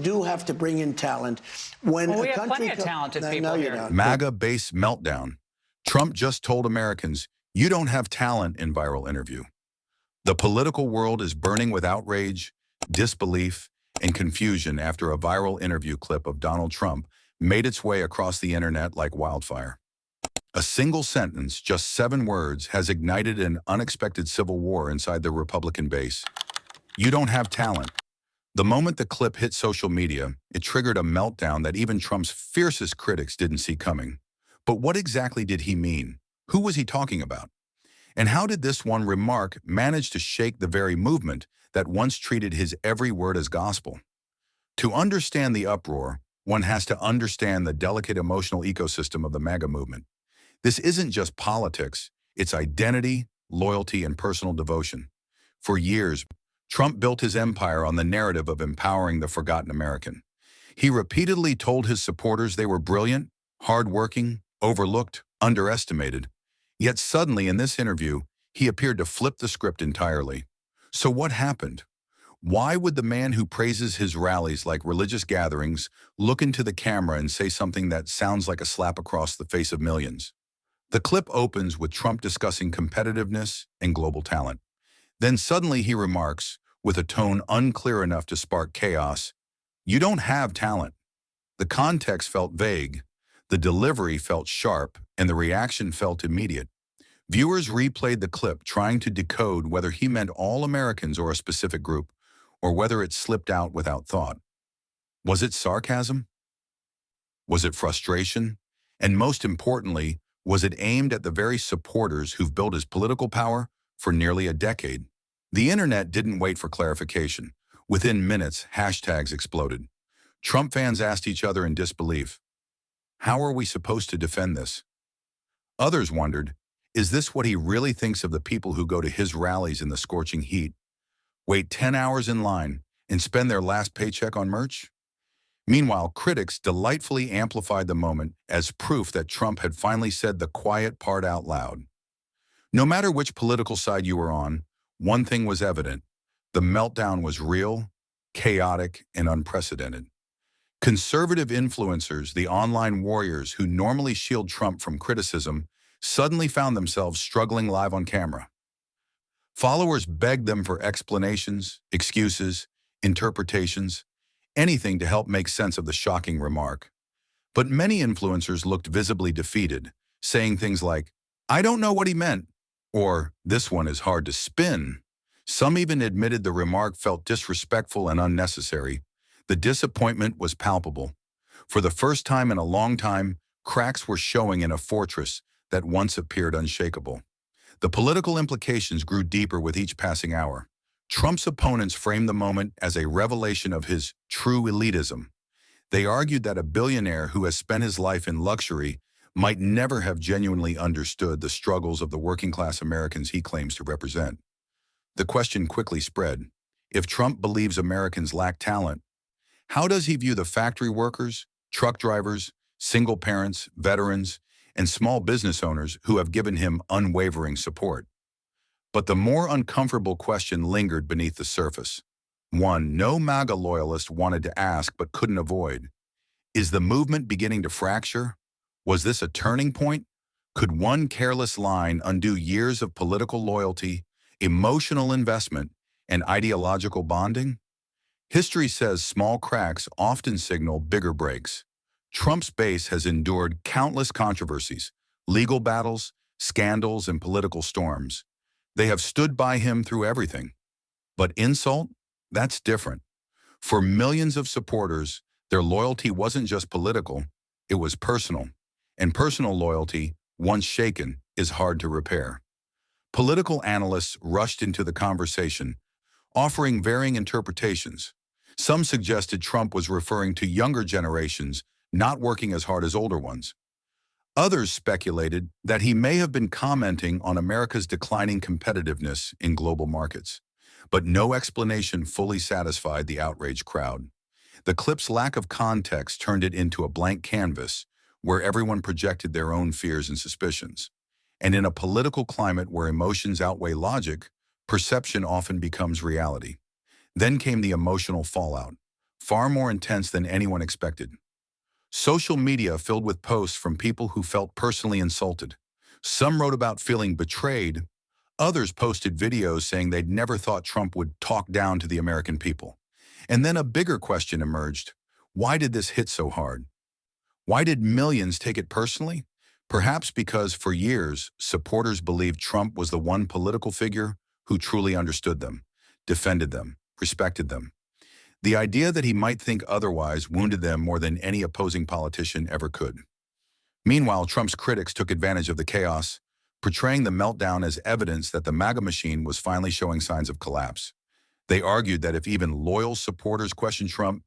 do have to bring in talent. When Well, a we have country plenty of talented people no, you here. don't. MAGA base meltdown. Trump just told Americans, you don't have talent in viral interview. The political world is burning with outrage, disbelief, and confusion after a viral interview clip of Donald Trump made its way across the internet like wildfire. A single sentence, just 7 words, has ignited an unexpected civil war inside the Republican base. You don't have talent. The moment the clip hit social media, it triggered a meltdown that even Trump's fiercest critics didn't see coming. But what exactly did he mean? Who was he talking about? And how did this one remark manage to shake the very movement that once treated his every word as gospel? To understand the uproar, one has to understand the delicate emotional ecosystem of the MAGA movement. This isn't just politics, it's identity, loyalty, and personal devotion. For years, Trump built his empire on the narrative of empowering the forgotten American. He repeatedly told his supporters they were brilliant, hardworking, overlooked, underestimated. Yet suddenly in this interview, he appeared to flip the script entirely. So what happened? Why would the man who praises his rallies like religious gatherings look into the camera and say something that sounds like a slap across the face of millions? The clip opens with Trump discussing competitiveness and global talent. Then suddenly he remarks, with a tone unclear enough to spark chaos, "You don't have talent." The context felt vague, the delivery felt sharp, and the reaction felt immediate. Viewers replayed the clip trying to decode whether he meant all Americans or a specific group, or whether it slipped out without thought. Was it sarcasm? Was it frustration? And most importantly, was it aimed at the very supporters who've built his political power for nearly a decade? The internet didn't wait for clarification. Within minutes, hashtags exploded. Trump fans asked each other in disbelief, how are we supposed to defend this? Others wondered, is this what he really thinks of the people who go to his rallies in the scorching heat, wait 10 hours in line, and spend their last paycheck on merch? Meanwhile, critics delightfully amplified the moment as proof that Trump had finally said the quiet part out loud. No matter which political side you were on, one thing was evident. The meltdown was real, chaotic, and unprecedented. Conservative influencers, the online warriors who normally shield Trump from criticism, suddenly found themselves struggling live on camera. Followers begged them for explanations, excuses, interpretations, anything to help make sense of the shocking remark. But many influencers looked visibly defeated, saying things like, "I don't know what he meant," or "This one is hard to spin." Some even admitted the remark felt disrespectful and unnecessary. The disappointment was palpable. For the first time in a long time, cracks were showing in a fortress that once appeared unshakable. The political implications grew deeper with each passing hour. Trump's opponents framed the moment as a revelation of his true elitism. They argued that a billionaire who has spent his life in luxury might never have genuinely understood the struggles of the working-class Americans he claims to represent. The question quickly spread. If Trump believes Americans lack talent, how does he view the factory workers, truck drivers, single parents, veterans, and small business owners who have given him unwavering support? But the more uncomfortable question lingered beneath the surface. One no MAGA loyalist wanted to ask but couldn't avoid. Is the movement beginning to fracture? Was this a turning point? Could one careless line undo years of political loyalty, emotional investment, and ideological bonding? History says small cracks often signal bigger breaks. Trump's base has endured countless controversies, legal battles, scandals, and political storms. They have stood by him through everything. But insult? That's different. For millions of supporters, their loyalty wasn't just political, it was personal. And personal loyalty, once shaken, is hard to repair. Political analysts rushed into the conversation, offering varying interpretations. Some suggested Trump was referring to younger generations not working as hard as older ones. Others speculated that he may have been commenting on America's declining competitiveness in global markets. But no explanation fully satisfied the outraged crowd. The clip's lack of context turned it into a blank canvas where everyone projected their own fears and suspicions. And in a political climate where emotions outweigh logic, perception often becomes reality. Then came the emotional fallout. far more intense than anyone expected. Social media filled with posts from people who felt personally insulted. Some wrote about feeling betrayed. Others posted videos saying they'd never thought Trump would talk down to the American people. And then a bigger question emerged. Why did this hit so hard? Why did millions take it personally? Perhaps because for years, supporters believed Trump was the one political figure who truly understood them, defended them, respected them. The idea that he might think otherwise wounded them more than any opposing politician ever could. Meanwhile, Trump's critics took advantage of the chaos, portraying the meltdown as evidence that the MAGA machine was finally showing signs of collapse. They argued that if even loyal supporters questioned Trump,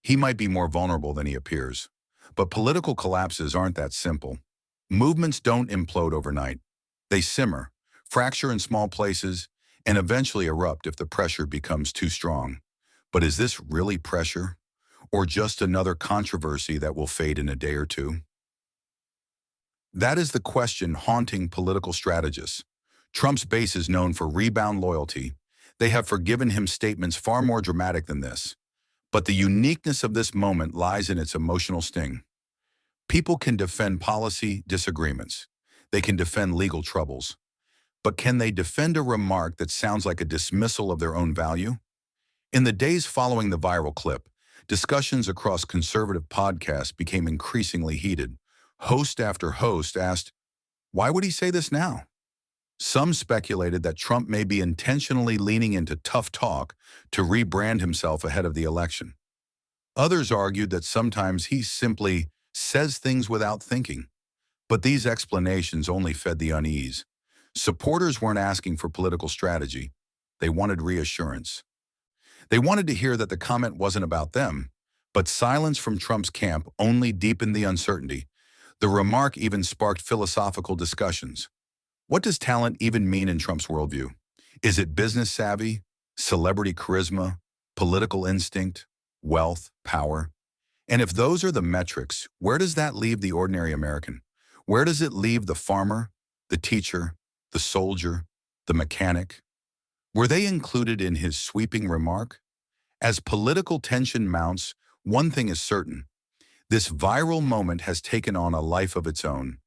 he might be more vulnerable than he appears. But political collapses aren't that simple. Movements don't implode overnight. They simmer, fracture in small places, and eventually erupt if the pressure becomes too strong. But is this really pressure, or just another controversy that will fade in a day or two? That is the question haunting political strategists. Trump's base is known for rebound loyalty. They have forgiven him statements far more dramatic than this. But the uniqueness of this moment lies in its emotional sting. People can defend policy disagreements. They can defend legal troubles. But can they defend a remark that sounds like a dismissal of their own value? In the days following the viral clip, discussions across conservative podcasts became increasingly heated. Host after host asked, why would he say this now? Some speculated that Trump may be intentionally leaning into tough talk to rebrand himself ahead of the election. Others argued that sometimes he simply says things without thinking. But these explanations only fed the unease. Supporters weren't asking for political strategy. They wanted reassurance. They wanted to hear that the comment wasn't about them, but silence from Trump's camp only deepened the uncertainty. The remark even sparked philosophical discussions. What does talent even mean in Trump's worldview? Is it business savvy, celebrity charisma, political instinct, wealth, power? And if those are the metrics, where does that leave the ordinary American? Where does it leave the farmer, the teacher, the soldier, the mechanic? Were they included in his sweeping remark? As political tension mounts, one thing is certain. This viral moment has taken on a life of its own.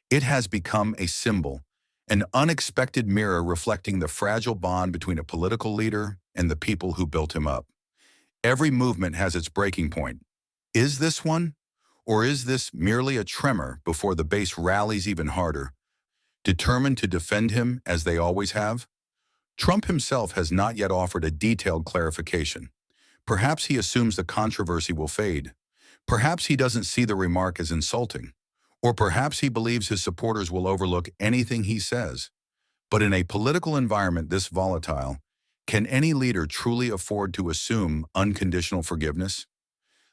It has become a symbol, an unexpected mirror reflecting the fragile bond between a political leader and the people who built him up. Every movement has its breaking point. Is this one? Or is this merely a tremor before the base rallies even harder, determined to defend him as they always have? Trump himself has not yet offered a detailed clarification. Perhaps he assumes the controversy will fade. Perhaps he doesn't see the remark as insulting. Or perhaps he believes his supporters will overlook anything he says. But in a political environment this volatile, can any leader truly afford to assume unconditional forgiveness?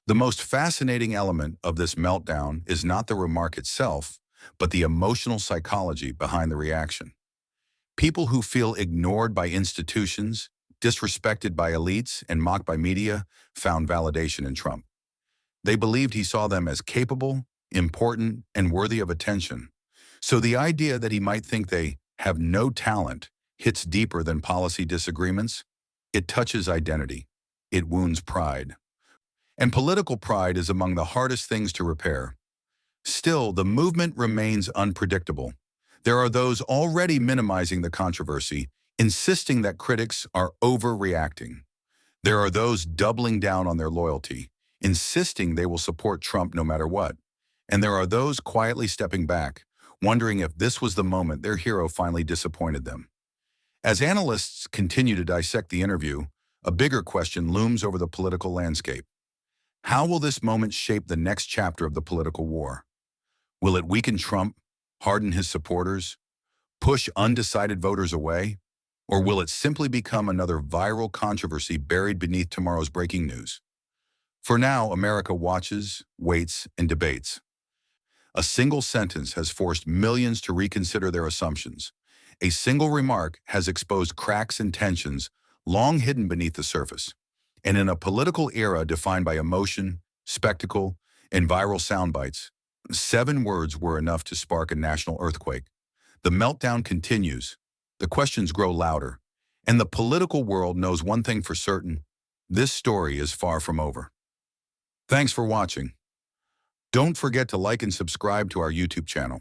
The most fascinating element of this meltdown is not the remark itself, but the emotional psychology behind the reaction. People who feel ignored by institutions, disrespected by elites, and mocked by media found validation in Trump. They believed he saw them as capable, important, and worthy of attention. So the idea that he might think they have no talent hits deeper than policy disagreements. It touches identity. It wounds pride. And political pride is among the hardest things to repair. Still, the movement remains unpredictable. There are those already minimizing the controversy, insisting that critics are overreacting. There are those doubling down on their loyalty, insisting they will support Trump no matter what. And there are those quietly stepping back, wondering if this was the moment their hero finally disappointed them. As analysts continue to dissect the interview, a bigger question looms over the political landscape. How will this moment shape the next chapter of the political war? Will it weaken Trump, harden his supporters, push undecided voters away? Or will it simply become another viral controversy buried beneath tomorrow's breaking news? For now, America watches, waits, and debates. A single sentence has forced millions to reconsider their assumptions. A single remark has exposed cracks and tensions long hidden beneath the surface. And in a political era defined by emotion, spectacle, and viral soundbites, 7 words were enough to spark a national earthquake. The meltdown continues. The questions grow louder. And the political world knows one thing for certain: this story is far from over. Thanks for watching. Don't forget to like and subscribe to our YouTube channel.